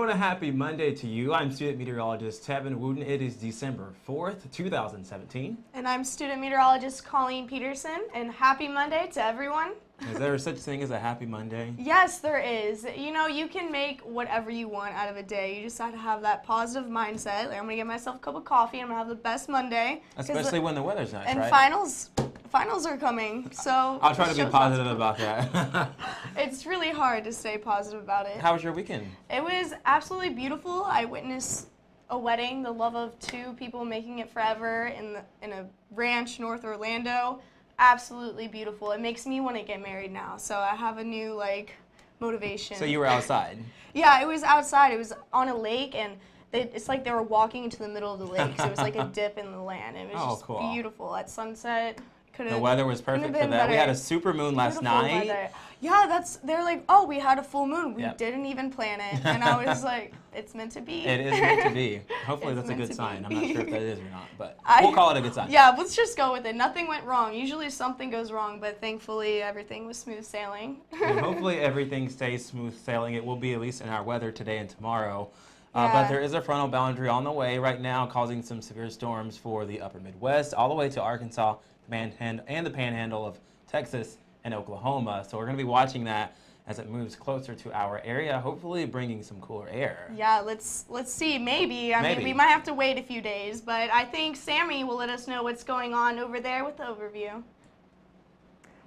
everyone, a happy Monday to you. I'm student meteorologist Tevin Wooten. It is December 4th, 2017. And I'm student meteorologist Colleen Peterson, and happy Monday to everyone. Is there such thing as a happy Monday? Yes, there is. You know, you can make whatever you want out of a day. You just have to have that positive mindset. Like, I'm going to get myself a cup of coffee, and I'm going to have the best Monday. Especially when the weather's nice, and right? finals are coming, so I'll try to be positive about that. It's really hard to stay positive about it. How was your weekend? It was absolutely beautiful. I witnessed a wedding, the love of two people making it forever in a ranch north Orlando. Absolutely beautiful. It makes me want to get married now, so I have a new motivation. So you were outside? Yeah, it was outside. It was on a lake, and it's like they were walking into the middle of the lake, so it was like a dip in the land. It was just beautiful at sunset. The weather was perfect for that. Better. We had a super moon last night. Weather. Yeah, they're like, oh, we had a full moon. We didn't even plan it. And I was like, it's meant to be. It is meant to be. Hopefully that's a good sign. I'm not sure if that is or not, but we'll call it a good sign. Yeah, let's just go with it. Nothing went wrong. Usually something goes wrong, but thankfully everything was smooth sailing. And hopefully everything stays smooth sailing. It will be, at least in our weather today and tomorrow. But there is a frontal boundary on the way right now, causing some severe storms for the upper Midwest, all the way to Arkansas, and the panhandle of Texas and Oklahoma. So we're going to be watching that as it moves closer to our area, hopefully bringing some cooler air. Yeah, let's see. Maybe. I mean, we might have to wait a few days, but I think Sammy will let us know what's going on over there with the overview.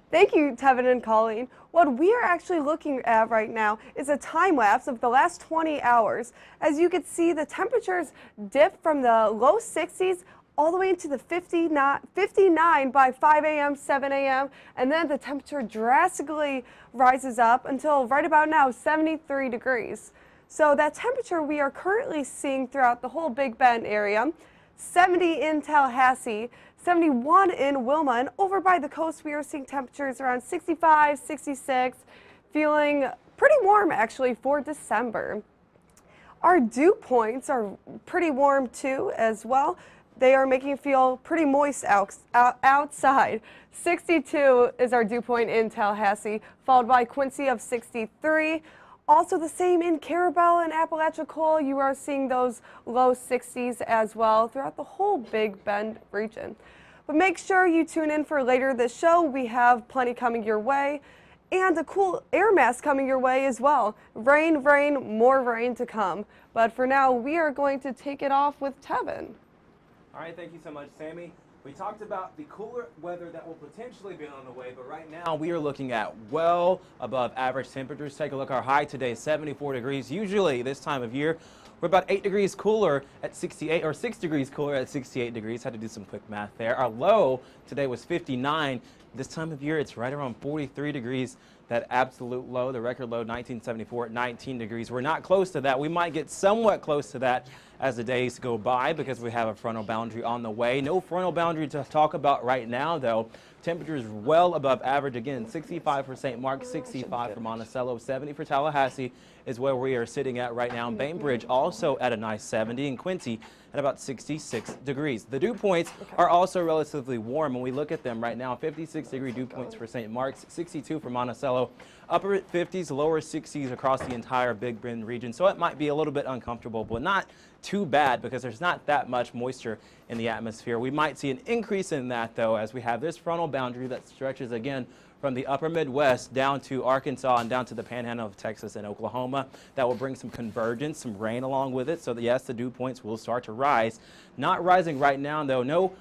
Thank you, Tevin and Colleen. What we are actually looking at right now is a time lapse of the last 20 hours. As you can see, the temperatures dip from the low 60s all the way into the 59 by 5 a.m., 7 a.m., and then the temperature drastically rises up until right about now 73 degrees. So that temperature we are currently seeing throughout the whole Big Bend area, 70 in Tallahassee, 71 in Wilma, and over by the coast we are seeing temperatures around 65, 66, feeling pretty warm actually for December. Our dew points are pretty warm too as well. They are making it feel pretty moist outside. 62 is our dew point in Tallahassee, followed by Quincy of 63. Also the same in Carabel and Apalachicola. You are seeing those low 60s as well throughout the whole Big Bend region. But make sure you tune in for later this show. We have plenty coming your way and a cool air mass coming your way as well. Rain, rain, more rain to come. But for now, we are going to take it off with Tevin. All right, thank you so much, Sammy. We talked about the cooler weather that will potentially be on the way, but right now we are looking at well above average temperatures. Take a look. Our high today is 74 degrees. Usually this time of year, we're about 8 degrees cooler at 68, or 6 degrees cooler at 68 degrees. Had to do some quick math there. Our low today was 59. This time of year, it's right around 43 degrees. That absolute low, the record low, 1974 at 19 degrees. We're not close to that. We might get somewhat close to that as the days go by because we have a frontal boundary on the way. No frontal boundary to talk about right now, though. Temperatures well above average. Again, 65 for St. Mark, 65 for Monticello, 70 for Tallahassee is where we are sitting at right now. Bainbridge also at a nice 70, and Quincy at about 66 degrees. The dew points are also relatively warm. When we look at them right now, 56-degree dew points for St. Mark's, 62 for Monticello, upper 50s, lower 60s across the entire Big Bend region. So it might be a little bit uncomfortable, but not too bad because there's not that much moisture in the atmosphere. We might see an increase in that, though, as we have this frontal boundary that stretches again from the upper Midwest down to Arkansas and down to the panhandle of Texas and Oklahoma. That will bring some convergence, some rain along with it. So that, yes, the dew points will start to rise. Not rising right now, though. No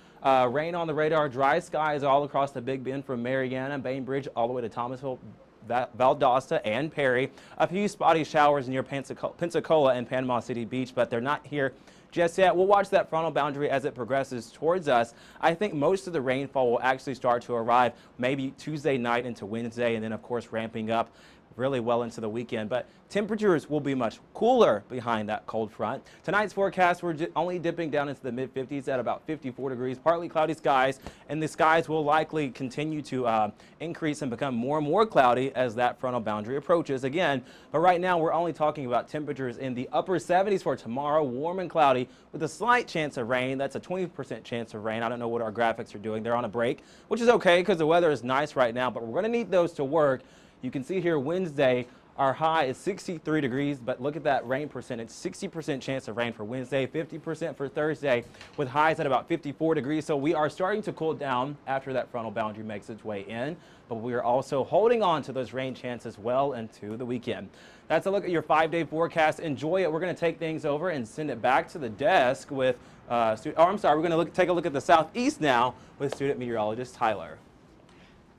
rain on the radar. Dry skies all across the Big Bend from Marianna, Bainbridge, all the way to Thomasville, Valdosta, and Perry. A few spotty showers near Pensacola and Panama City Beach, but they're not here just yet. We'll watch that frontal boundary as it progresses towards us. I think most of the rainfall will actually start to arrive maybe Tuesday night into Wednesday, and then, of course, ramping up really well into the weekend. But temperatures will be much cooler behind that cold front. Tonight's forecast, we're only dipping down into the mid-50s at about 54 degrees, partly cloudy skies, and the skies will likely continue to increase and become more and more cloudy as that frontal boundary approaches again. But right now, we're only talking about temperatures in the upper 70s for tomorrow, warm and cloudy with a slight chance of rain. That's a 20% chance of rain. I don't know what our graphics are doing. They're on a break, which is okay because the weather is nice right now, but we're going to need those to work. You can see here Wednesday, Our high is 63 degrees, but look at that rain percentage, 60% chance of rain for Wednesday, 50% for Thursday, with highs at about 54 degrees. So we are starting to cool down after that frontal boundary makes its way in, but we are also holding on to those rain chances well into the weekend. That's a look at your 5-day forecast. Enjoy it. We're going to take things over and send it back to the desk with, we're going to take a look at the southeast now with student meteorologist Tyler.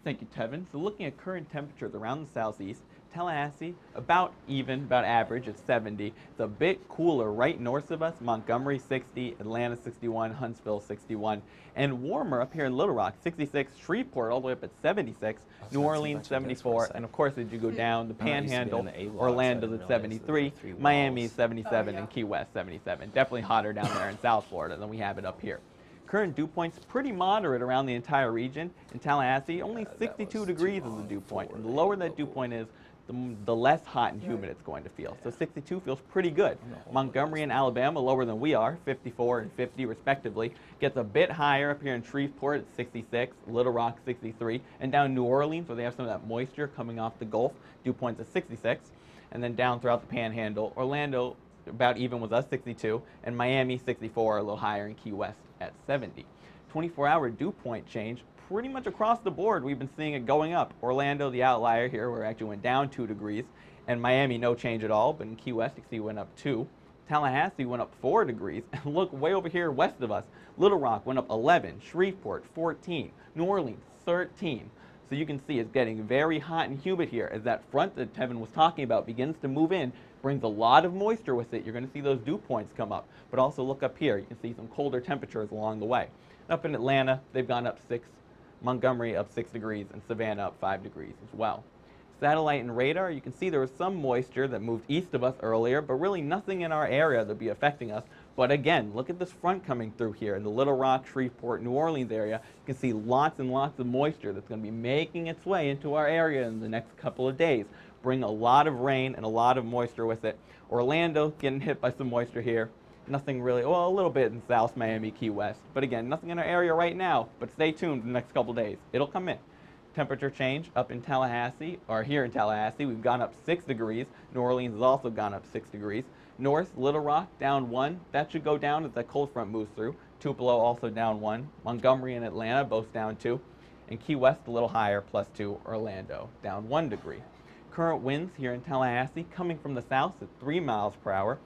Thank you, Tevin. So looking at current temperatures around the southeast, Tallahassee, about even, about average at 70. It's a bit cooler right north of us. Montgomery 60, Atlanta 61, Huntsville 61, and warmer up here in Little Rock 66, Shreveport all the way up at 76, New Orleans 74, and of course as you go down the Panhandle, Orlando's at 73, Miami 77, and Key West 77. Definitely hotter down there in South Florida than we have it up here. Current dew point's pretty moderate around the entire region. In Tallahassee, only 62 degrees is the dew point, and the lower that dew point is, the less hot and humid it's going to feel. So 62 feels pretty good. Montgomery and Alabama, lower than we are, 54 and 50 respectively. Gets a bit higher up here in Shreveport at 66, Little Rock 63, and down New Orleans where they have some of that moisture coming off the Gulf, dew points at 66. And then down throughout the Panhandle, Orlando about even with us, 62, and Miami 64, a little higher in Key West at 70. 24-hour dew point change pretty much across the board. We've been seeing it going up. Orlando, the outlier here, where it actually went down 2 degrees, and Miami, no change at all, but in Key West, you can see it went up 2. Tallahassee went up 4 degrees, and look way over here west of us, Little Rock went up 11, Shreveport 14, New Orleans 13. So you can see it's getting very hot and humid here as that front that Tevin was talking about begins to move in, brings a lot of moisture with it. You're going to see those dew points come up. But also look up here, you can see some colder temperatures along the way. Up in Atlanta, they've gone up 6, Montgomery up 6 degrees, and Savannah up 5 degrees as well. Satellite and radar, you can see there was some moisture that moved east of us earlier, but really nothing in our area that would be affecting us. But again, look at this front coming through here in the Little Rock, Shreveport, New Orleans area. You can see lots and lots of moisture that's going to be making its way into our area in the next couple of days. Bring a lot of rain and a lot of moisture with it. Orlando getting hit by some moisture here. Nothing really, well, a little bit in South Miami, Key West. But again, nothing in our area right now, but stay tuned the next couple days. It'll come in. Temperature change up in Tallahassee, or here in Tallahassee, we've gone up 6 degrees. New Orleans has also gone up 6 degrees. North, Little Rock, down 1. That should go down as that cold front moves through. Tupelo also down 1. Montgomery and Atlanta both down 2. And Key West a little higher, +2. Orlando down 1 degree. Current winds here in Tallahassee coming from the south at 3 miles per hour.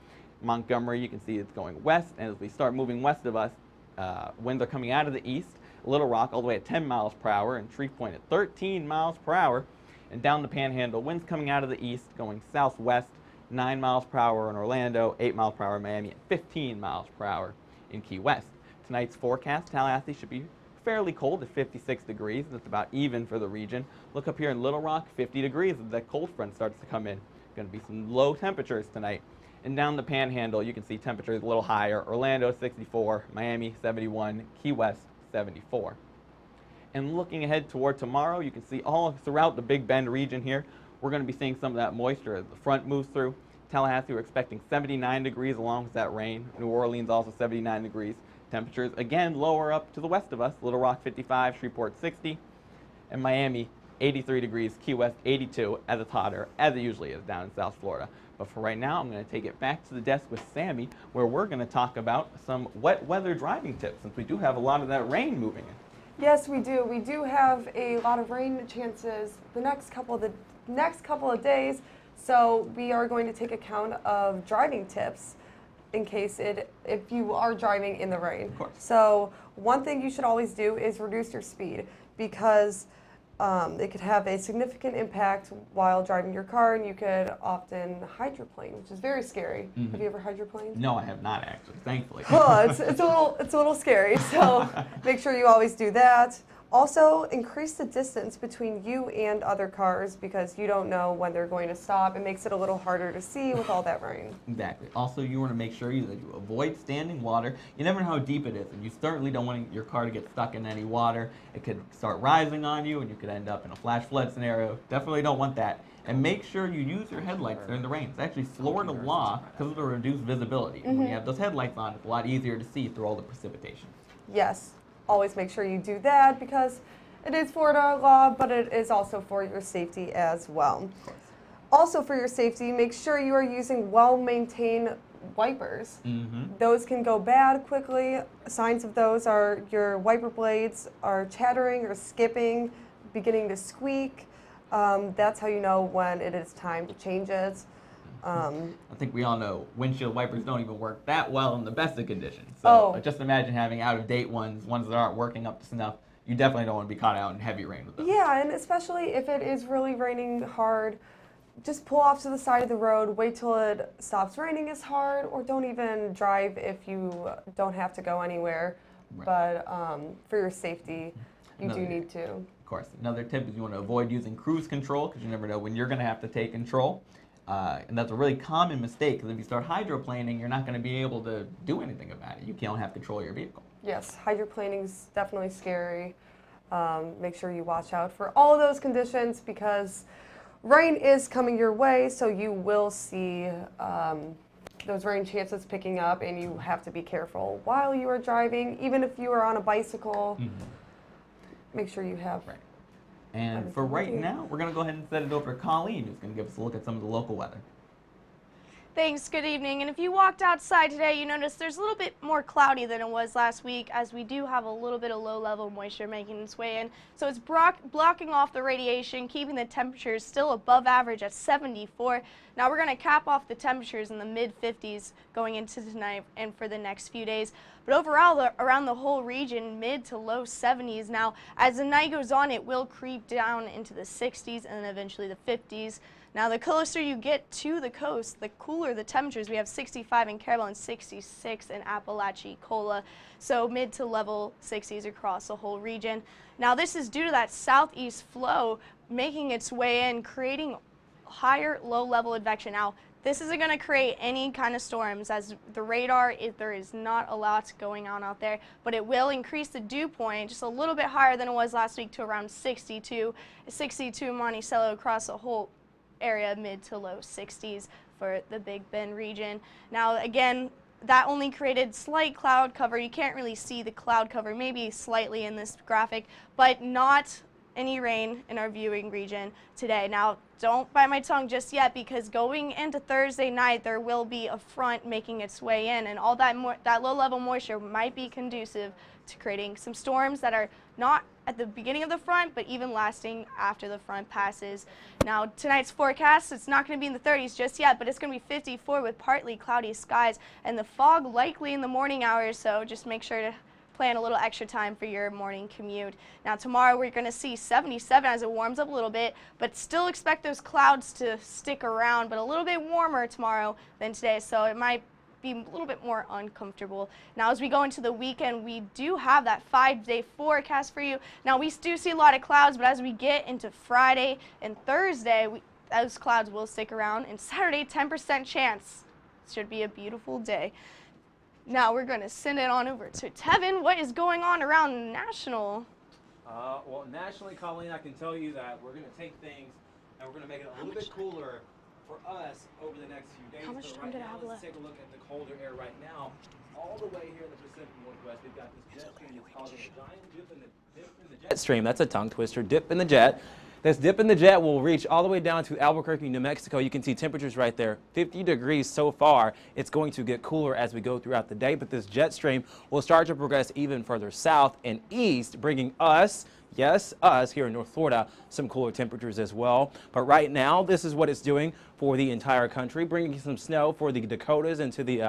Montgomery, you can see it's going west, and as we start moving west of us, winds are coming out of the east. Little Rock all the way at 10 miles per hour, and Shreveport at 13 miles per hour. And down the Panhandle, winds coming out of the east, going southwest, 9 miles per hour in Orlando, 8 miles per hour in Miami, and 15 miles per hour in Key West. Tonight's forecast, Tallahassee should be fairly cold at 56 degrees. That's about even for the region. Look up here in Little Rock, 50 degrees as that cold front starts to come in. Going to be some low temperatures tonight. And down the Panhandle, you can see temperatures a little higher. Orlando 64, Miami 71, Key West 74. And looking ahead toward tomorrow, you can see all throughout the Big Bend region here, we're going to be seeing some of that moisture as the front moves through. Tallahassee, we're expecting 79 degrees along with that rain. New Orleans also 79 degrees. Temperatures again lower up to the west of us. Little Rock 55, Shreveport 60, and Miami 83 degrees, Key West 82, as it's hotter, as it usually is down in South Florida. But for right now, I'm going to take it back to the desk with Sammy, where we're going to talk about some wet weather driving tips, since we do have a lot of that rain moving in. Yes, we do. We do have a lot of rain chances the next couple of days, so we are going to take account of driving tips in case if you are driving in the rain. Of course. So one thing you should always do is reduce your speed, because it could have a significant impact while driving your car, and you could often hydroplane, which is very scary. Mm-hmm. Have you ever hydroplaned? No, I have not actually, thankfully. Well, it's a little scary, so make sure you always do that. Also, increase the distance between you and other cars, because you don't know when they're going to stop. It makes it a little harder to see with all that rain. Exactly. Also, you want to make sure that you avoid standing water. You never know how deep it is, and you certainly don't want your car to get stuck in any water. It could start rising on you, and you could end up in a flash flood scenario. Definitely don't want that. And make sure you use your headlights during the rain. It's actually Florida law because of the reduced visibility. Mm-hmm. When you have those headlights on, it's a lot easier to see through all the precipitation. Yes. Always make sure you do that, because it is Florida law, but it is also for your safety as well. Also, for your safety, make sure you are using well-maintained wipers. Those can go bad quickly. Signs of those are your wiper blades are chattering or skipping, beginning to squeak. That's how you know when it is time to change it. I think we all know windshield wipers don't even work that well in the best of conditions. So just imagine having out-of-date ones that aren't working up to snuff. You definitely don't want to be caught out in heavy rain with them. Yeah, and especially if it is really raining hard, just pull off to the side of the road, wait till it stops raining as hard, or don't even drive if you don't have to go anywhere. Right. But for your safety, you do need to. Of course. Another tip is you want to avoid using cruise control because you never know when you're going to have to take control. And that's a really common mistake because if you start hydroplaning, you're not going to be able to do anything about it. You can't have control of your vehicle. Yes, hydroplaning is definitely scary. Make sure you watch out for all of those conditions because rain is coming your way, so you will see those rain chances picking up, and you have to be careful while you are driving. Even if you are on a bicycle, make sure you have. Right. And for right now, we're going to go ahead and set it over to Colleen, who's going to give us a look at some of the local weather. Thanks, good evening. And if you walked outside today, you notice there's a little bit more cloudy than it was last week, as we do have a little bit of low-level moisture making its way in. So it's blocking off the radiation, keeping the temperatures still above average at 74. Now we're going to cap off the temperatures in the mid-50s going into tonight and for the next few days. But overall, around the whole region, mid to low 70s. Now, as the night goes on, it will creep down into the 60s and then eventually the 50s. Now, the closer you get to the coast, the cooler the temperatures. We have 65 in Carabel and 66 in Apalachicola, so mid to level 60s across the whole region. Now, this is due to that southeast flow making its way in, creating higher low-level advection. Now, this isn't going to create any kind of storms, as the radar, there is not a lot going on out there, but it will increase the dew point just a little bit higher than it was last week to around 62 Monticello across the whole area, mid to low 60s for the Big Bend region. Now, again, that only created slight cloud cover. You can't really see the cloud cover, maybe slightly in this graphic, but not any rain in our viewing region today. Now, don't bite my tongue just yet, because going into Thursday night, there will be a front making its way in, and all that low-level moisture might be conducive to creating some storms that are not at the beginning of the front, but even lasting after the front passes. Now, tonight's forecast, it's not going to be in the 30s just yet, but it's going to be 54 with partly cloudy skies, and the fog likely in the morning hours, so just make sure to plan a little extra time for your morning commute. Now, tomorrow we're going to see 77 as it warms up a little bit, but still expect those clouds to stick around, but a little bit warmer tomorrow than today, so it might be a little bit more uncomfortable. Now, as we go into the weekend, we do have that 5-day forecast for you. Now, we do see a lot of clouds, but as we get into Friday and Thursday, those clouds will stick around, and Saturday, 10% chance. Should be a beautiful day. Now we're going to send it on over to Tevin. What is going on around National? Well, nationally, Colleen, I can tell you that we're going to take things and we're going to make it a little bit cooler for us over the next few days. How much time did I have left? Let's take a look at the colder air right now. All the way here in the Pacific Northwest, we've got this jet stream that's causing a giant dip in the jet stream. That's a tongue twister, dip in the jet. This dip in the jet will reach all the way down to Albuquerque, New Mexico. You can see temperatures right there, 50 degrees so far. It's going to get cooler as we go throughout the day, but this jet stream will start to progress even further south and east, bringing us, yes, us here in North Florida, some cooler temperatures as well. But right now, this is what it's doing for the entire country, bringing some snow for the Dakotas into the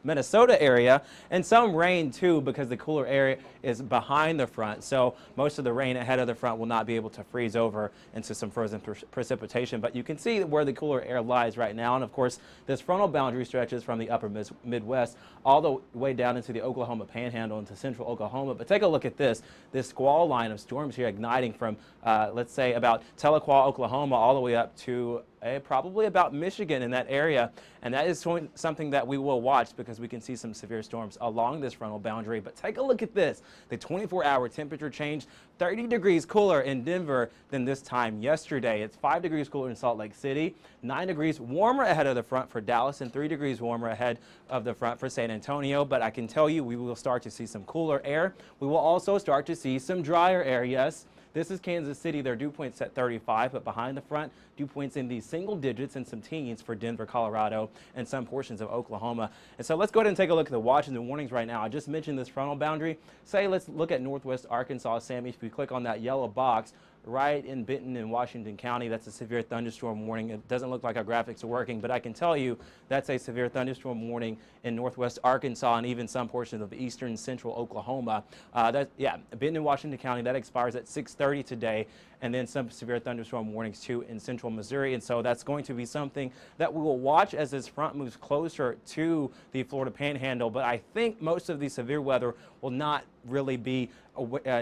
Minnesota area, and some rain too, because the cooler area is behind the front. So most of the rain ahead of the front will not be able to freeze over into some frozen precipitation. But you can see where the cooler air lies right now. And of course, this frontal boundary stretches from the upper Midwest all the way down into the Oklahoma Panhandle into central Oklahoma. But take a look at this squall line of storms here igniting from, let's say, about Tahlequah, Oklahoma, all the way up to probably about Michigan in that area. And that is something that we will watch because we can see some severe storms along this frontal boundary. But take a look at this. The 24-hour temperature change, 30 degrees cooler in Denver than this time yesterday. It's 5 degrees cooler in Salt Lake City, 9 degrees warmer ahead of the front for Dallas, and 3 degrees warmer ahead of the front for San Antonio. But I can tell you we will start to see some cooler air. We will also start to see some drier air, yes. This is Kansas City. Their dew point's at 35, but behind the front, dew points in the single digits and some teens for Denver, Colorado, and some portions of Oklahoma. And so let's go ahead and take a look at the watches and warnings right now. I just mentioned this frontal boundary. Say let's look at northwest Arkansas, Sammy. If we click on that yellow box, right in Benton and Washington County, that's a severe thunderstorm warning. It doesn't look like our graphics are working, but I can tell you that's a severe thunderstorm warning in northwest Arkansas and even some portions of eastern central Oklahoma. Benton and Washington County, that expires at 6:30 today, and then some severe thunderstorm warnings too in central Missouri. And so that's going to be something that we will watch as this front moves closer to the Florida Panhandle. But I think most of the severe weather will not really be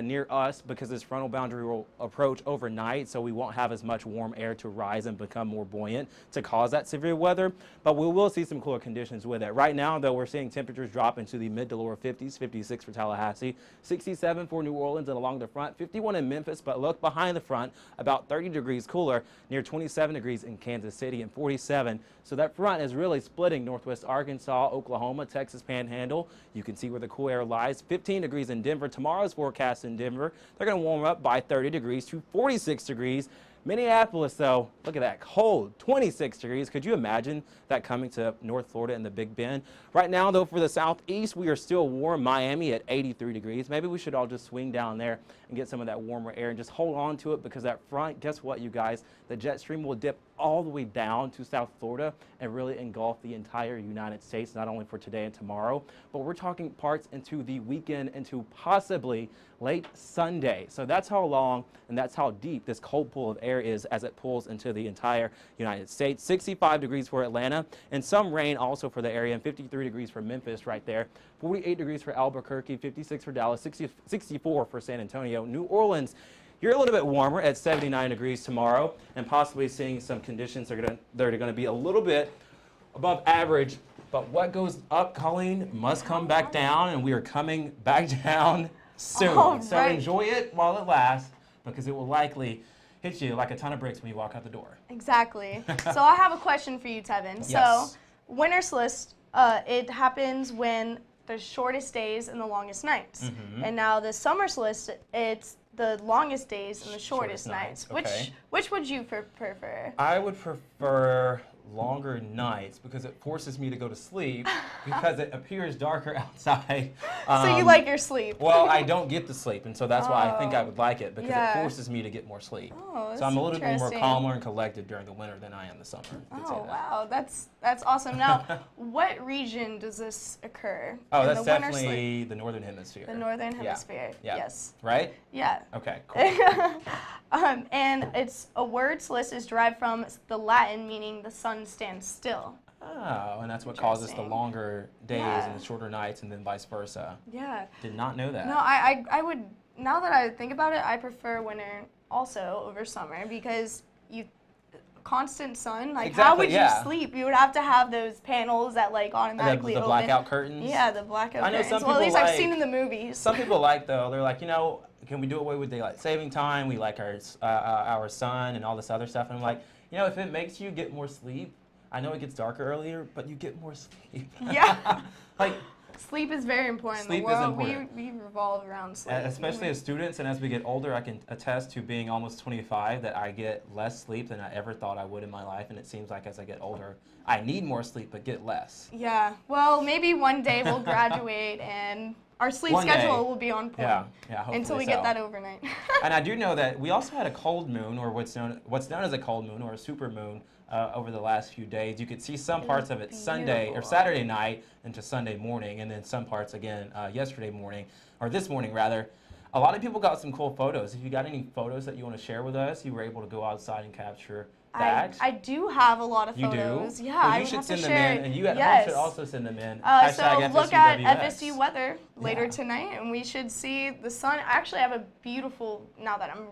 near us because this frontal boundary will approach overnight, so we won't have as much warm air to rise and become more buoyant to cause that severe weather. But we will see some cooler conditions with it. Right now, though, we're seeing temperatures drop into the mid to lower 50s, 56 for Tallahassee, 67 for New Orleans and along the front, 51 in Memphis, but look behind the front, about 30 degrees cooler, near 27 degrees in Kansas City and 47. So that front is really splitting northwest Arkansas, Oklahoma, Texas Panhandle. You can see where the cool air lies. 15 degrees in Denver. Tomorrow's forecast in Denver, they're going to warm up by 30 degrees to 46 degrees. Minneapolis, though, look at that, cold, 26 degrees. Could you imagine that coming to North Florida and the Big Bend? Right now, though, for the southeast, we are still warm. Miami at 83 degrees. Maybe we should all just swing down there and get some of that warmer air and just hold on to it, because that front, guess what, you guys? The jet stream will dip all the way down to South Florida and really engulf the entire United States, not only for today and tomorrow, but we're talking parts into the weekend, into possibly late Sunday. So that's how long and that's how deep this cold pool of air is as it pulls into the entire United States. 65 degrees for Atlanta and some rain also for the area, and 53 degrees for Memphis right there. 48 degrees for Albuquerque, 56 for Dallas, 64 for San Antonio. New Orleans, you're a little bit warmer at 79 degrees tomorrow, and possibly seeing some conditions that are going to be a little bit above average. But what goes up, Colleen, must come back down, and we are coming back down soon. So enjoy it while it lasts, because it will likely hit you like a ton of bricks when you walk out the door. Exactly. So I have a question for you, Tevin. Yes. So winter solstice, it happens when the shortest days and the longest nights. Mm-hmm. And now the summer solstice, it's the longest days and the shortest nights. Okay. Which would you prefer? I would prefer longer nights because it forces me to go to sleep because it appears darker outside. So you like your sleep? Well, I don't get the sleep, and so that's why I think I would like it, because yeah. it forces me to get more sleep. Oh, so I'm a little bit more interesting. calmer and collected during the winter than I am the summer. Oh, wow, that's awesome. Now, what region does this occur? Oh, in that's the winter definitely the northern hemisphere. The northern hemisphere. Yeah. Yes. Right? Yeah. Okay, cool. And it's a word solstice is derived from the Latin meaning the sun stands still. Oh, and that's what causes the Interesting. longer days Yeah. and the shorter nights, and then vice versa. Yeah. Did not know that. No, I would, now that I think about it, I prefer winter also over summer, because you constant sun, like how would you sleep? You would have to have those panels that like automatically the open. blackout curtains? Yeah, the blackout I know curtains. some Well, at least people I've seen in the movies. Some people like, though, they're like, you know, can we do away with daylight saving time? We like our sun and all this other stuff. And I'm like, you know, if it makes you get more sleep, I know it gets darker earlier, but you get more sleep. Yeah. Like, sleep is very important. Sleep the world, is important. We revolve around sleep. Especially as students, and as we get older, I can attest to being almost 25 that I get less sleep than I ever thought I would in my life. And it seems like as I get older, I need more sleep, but get less. Yeah. Well, maybe one day we'll graduate and our sleep One schedule day. will be on point. Yeah, hopefully until we so. get that overnight. And I do know that we also had a cold moon, or what's known as a cold moon or a super moon, over the last few days. You could see some parts of it Sunday or Saturday night into Sunday morning, and then some parts again yesterday morning, or this morning rather. A lot of people got some cool photos. If you got any photos that you want to share with us, you were able to go outside and capture that. I do have a lot of You photos. do? Yeah, well, I you would should have send to them share. in, and you at yes. home should also send them in. So look at FSUWS. FSU weather later Yeah. tonight, and we should see the sun. I actually have a beautiful, now that I'm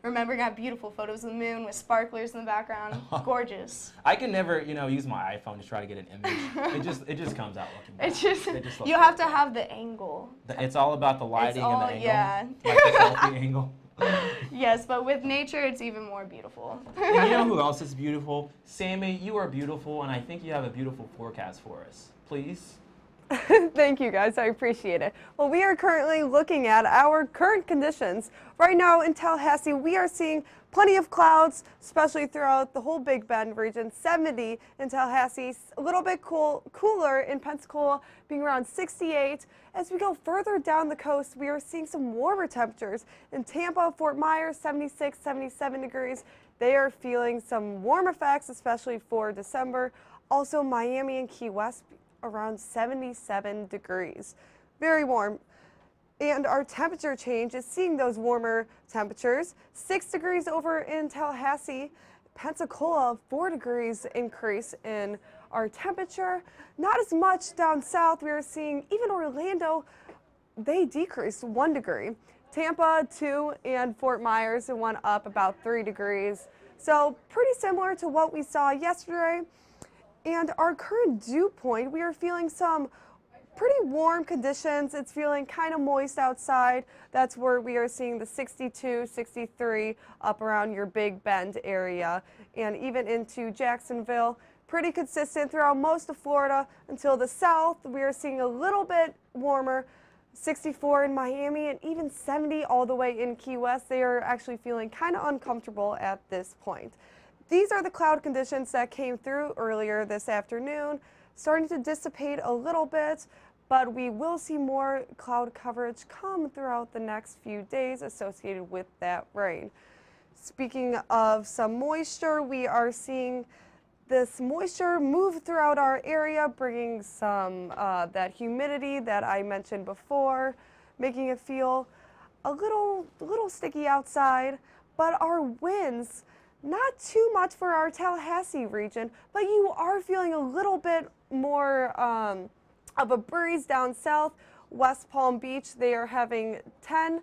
remembering, I have beautiful photos of the moon with sparklers in the background. Gorgeous. I can never, use my iPhone to try to get an image. it just comes out looking bad. It just looks you have to bad. have the angle. It's all about the lighting and the angle. Yeah. Like the selfie angle. Yes, but with nature, it's even more beautiful. And you know who else is beautiful? Sammy, you are beautiful, and I think you have a beautiful forecast for us. Please? Thank you guys, I appreciate it. Well, we are currently looking at our current conditions. Right now in Tallahassee, we are seeing plenty of clouds, especially throughout the whole Big Bend region. 70 in Tallahassee, a little bit cooler in Pensacola, being around 68. As we go further down the coast, we are seeing some warmer temperatures. In Tampa, Fort Myers, 76, 77 degrees. They are feeling some warm effects, especially for December. Also, Miami and Key West, around 77 degrees. Very warm. And our temperature change is seeing those warmer temperatures. 6 degrees over in Tallahassee. Pensacola, 4 degrees increase in our temperature. Not as much down south. We are seeing even Orlando, they decreased 1 degree. Tampa, 2, and Fort Myers went up about 3 degrees. So pretty similar to what we saw yesterday. And our current dew point, we are feeling some pretty warm conditions. It's feeling kind of moist outside. That's where we are seeing the 62, 63 up around your Big Bend area and even into Jacksonville. Pretty consistent throughout most of Florida until the south. We are seeing a little bit warmer, 64 in Miami and even 70 all the way in Key West. They are actually feeling kind of uncomfortable at this point. These are the cloud conditions that came through earlier this afternoon, starting to dissipate a little bit, but we will see more cloud coverage come throughout the next few days associated with that rain. Speaking of some moisture, we are seeing this moisture move throughout our area, bringing some that humidity that I mentioned before, making it feel a little sticky outside, but our winds, not too much for our Tallahassee region, but you are feeling a little bit more of a breeze down south. West Palm Beach, they are having 10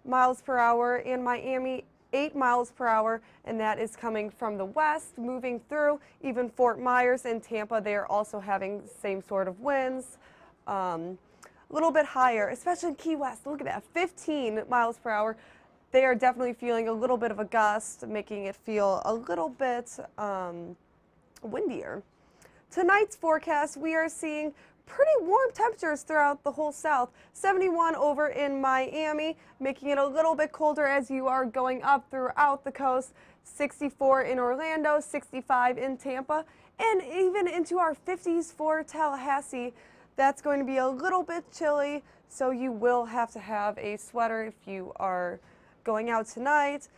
miles per hour. In Miami, 8 miles per hour, and that is coming from the west, moving through. Even Fort Myers and Tampa, they are also having the same sort of winds. A little bit higher, especially in Key West. Look at that, 15 miles per hour. They are definitely feeling a little bit of a gust, making it feel a little bit windier. Tonight's forecast, we are seeing pretty warm temperatures throughout the whole south. 71 over in Miami, making it a little bit colder as you are going up throughout the coast. 64 in Orlando, 65 in Tampa, and even into our 50s for Tallahassee. That's going to be a little bit chilly, so you will have to have a sweater if you are going out tonight.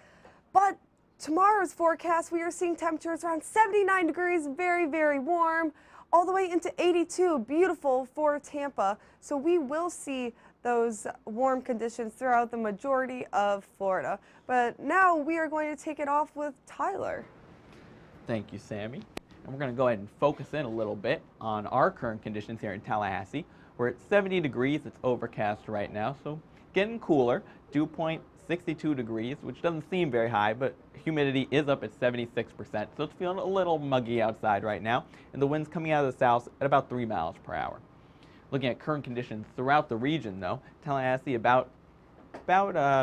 But tomorrow's forecast, we are seeing temperatures around 79 degrees, very, very warm, all the way into 82, beautiful for Tampa. So we will see those warm conditions throughout the majority of Florida. But now we are going to take it off with Tyler. Thank you, Sammy. And we're going to go ahead and focus in a little bit on our current conditions here in Tallahassee. We're at 70 degrees. It's overcast right now, so getting cooler. Dew point 62 degrees, which doesn't seem very high, but humidity is up at 76%, so it's feeling a little muggy outside right now, and the wind's coming out of the south at about 3 miles per hour. Looking at current conditions throughout the region, though, Tallahassee about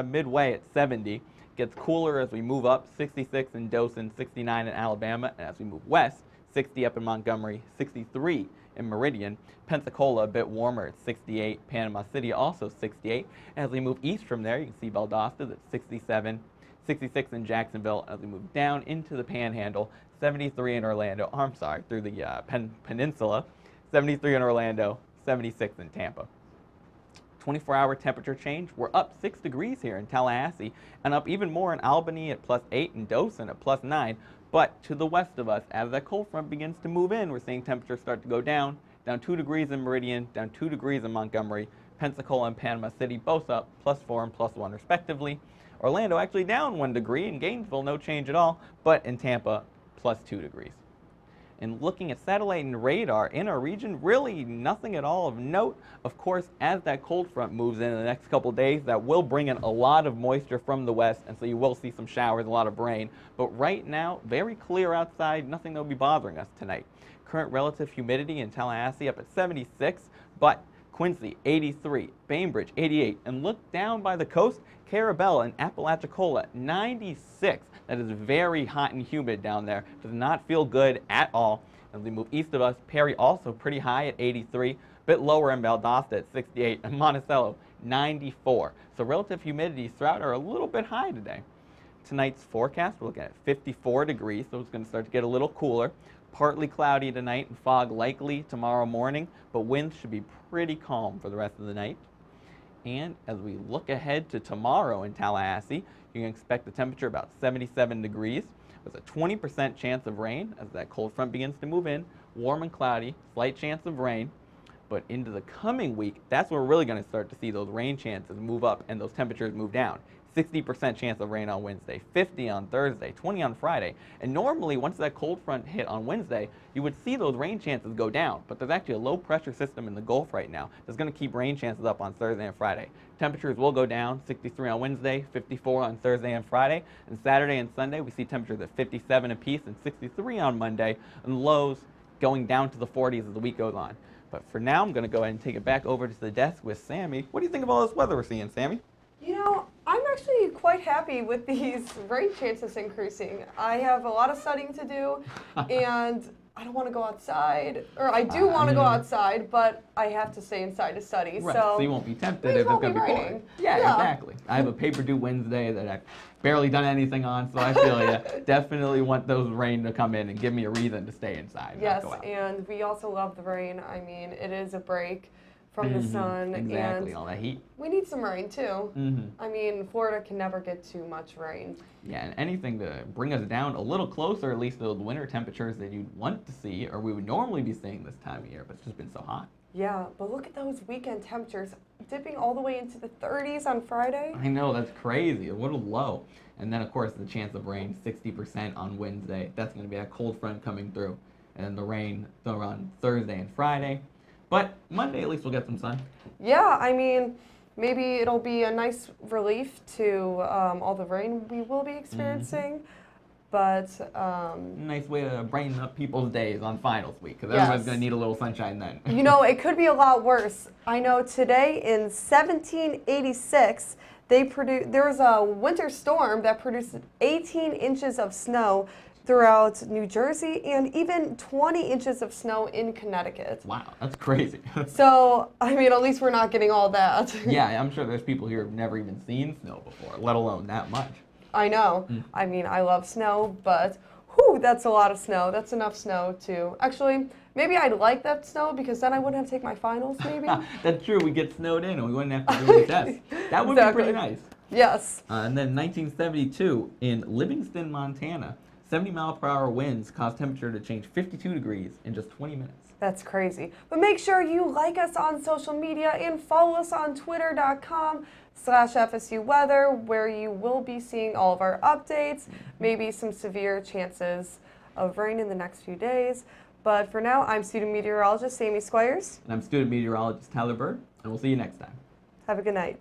midway at 70, gets cooler as we move up, 66 in Dothan, 69 in Alabama, and as we move west, 60 up in Montgomery, 63 in Meridian. Pensacola a bit warmer at 68. Panama City also 68. As we move east from there, you can see Valdosta at 67, 66 in Jacksonville. As we move down into the Panhandle, 73 in Orlando. I'm sorry, through the peninsula, 73 in Orlando, 76 in Tampa. 24-hour temperature change, we're up 6 degrees here in Tallahassee and up even more in Albany at +8 and Dothan at +9. But to the west of us, as that cold front begins to move in, we're seeing temperatures start to go down 2 degrees in Meridian, down 2 degrees in Montgomery. Pensacola and Panama City both up +4 and +1 respectively. Orlando actually down 1 degree, in Gainesville no change at all, but in Tampa +2 degrees. And looking at satellite and radar in our region, really nothing at all of note. Of course, as that cold front moves in the next couple days, that will bring in a lot of moisture from the west, and so you will see some showers, a lot of rain. But right now, very clear outside, nothing that will be bothering us tonight. Current relative humidity in Tallahassee up at 76, but Quincy 83, Bainbridge 88, and look down by the coast, Carabel and Apalachicola 96. That is very hot and humid down there. Does not feel good at all. As we move east of us, Perry also pretty high at 83, bit lower in Valdosta at 68, and Monticello 94. So relative humidities throughout are a little bit high today. Tonight's forecast, we're looking at 54 degrees, so it's going to start to get a little cooler. Partly cloudy tonight and fog likely tomorrow morning, but winds should be pretty calm for the rest of the night. And as we look ahead to tomorrow in Tallahassee, you can expect the temperature about 77 degrees with a 20% chance of rain as that cold front begins to move in. Warm and cloudy, slight chance of rain. But into the coming week, that's where we're really going to start to see those rain chances move up and those temperatures move down. 60% chance of rain on Wednesday, 50 on Thursday, 20 on Friday. And normally, once that cold front hit on Wednesday, you would see those rain chances go down. But there's actually a low pressure system in the Gulf right now that's going to keep rain chances up on Thursday and Friday. Temperatures will go down, 63 on Wednesday, 54 on Thursday and Friday. And Saturday and Sunday, we see temperatures at 57 apiece and 63 on Monday, and lows going down to the 40s as the week goes on. But for now, I'm going to go ahead and take it back over to the desk with Sammy. What do you think of all this weather we're seeing, Sammy? You know, I'm actually quite happy with these rain chances increasing. I have a lot of studying to do, and I don't want to go outside, or I do want to go outside, but I have to stay inside to study. Right, so you won't be tempted if it's going to be pouring. Yeah, exactly. I have a paper due Wednesday that I've barely done anything on, so I feel definitely want those rain to come in and give me a reason to stay inside. Yes, and we also love the rain. I mean, it is a break from the sun. Exactly, and all that heat. We need some rain too. I mean, Florida can never get too much rain. Yeah, and anything to bring us down a little closer, at least to the winter temperatures that you'd want to see, or we would normally be seeing this time of year, but it's just been so hot. Yeah, but look at those weekend temperatures, dipping all the way into the 30s on Friday. I know, that's crazy. What a low. And then, of course, the chance of rain, 60% on Wednesday. That's going to be a cold front coming through. And then the rain on Thursday and Friday. But Monday, at least we'll get some sun. Yeah, I mean, maybe it'll be a nice relief to all the rain we will be experiencing. But nice way to brighten up people's days on finals week, because everyone's going to need a little sunshine then. You know, it could be a lot worse. I know today in 1786, there was a winter storm that produced 18 inches of snow throughout New Jersey and even 20 inches of snow in Connecticut. Wow, that's crazy. So, I mean, at least we're not getting all that. Yeah, I'm sure there's people here who've never even seen snow before, let alone that much. I know. I mean, I love snow, but whew, that's a lot of snow. That's enough snow to actually, maybe I'd like that snow because then I wouldn't have to take my finals, maybe. That's true. We get snowed in and we wouldn't have to do the test. That would be pretty nice. Yes. And then 1972 in Livingston, Montana, 70-mile-per-hour winds caused temperature to change 52 degrees in just 20 minutes. That's crazy. But make sure you like us on social media and follow us on twitter.com/FSU weather, where you will be seeing all of our updates, maybe some severe chances of rain in the next few days. But for now, I'm student meteorologist Sammy Squires. And I'm student meteorologist Tyler Bird, and we'll see you next time. Have a good night.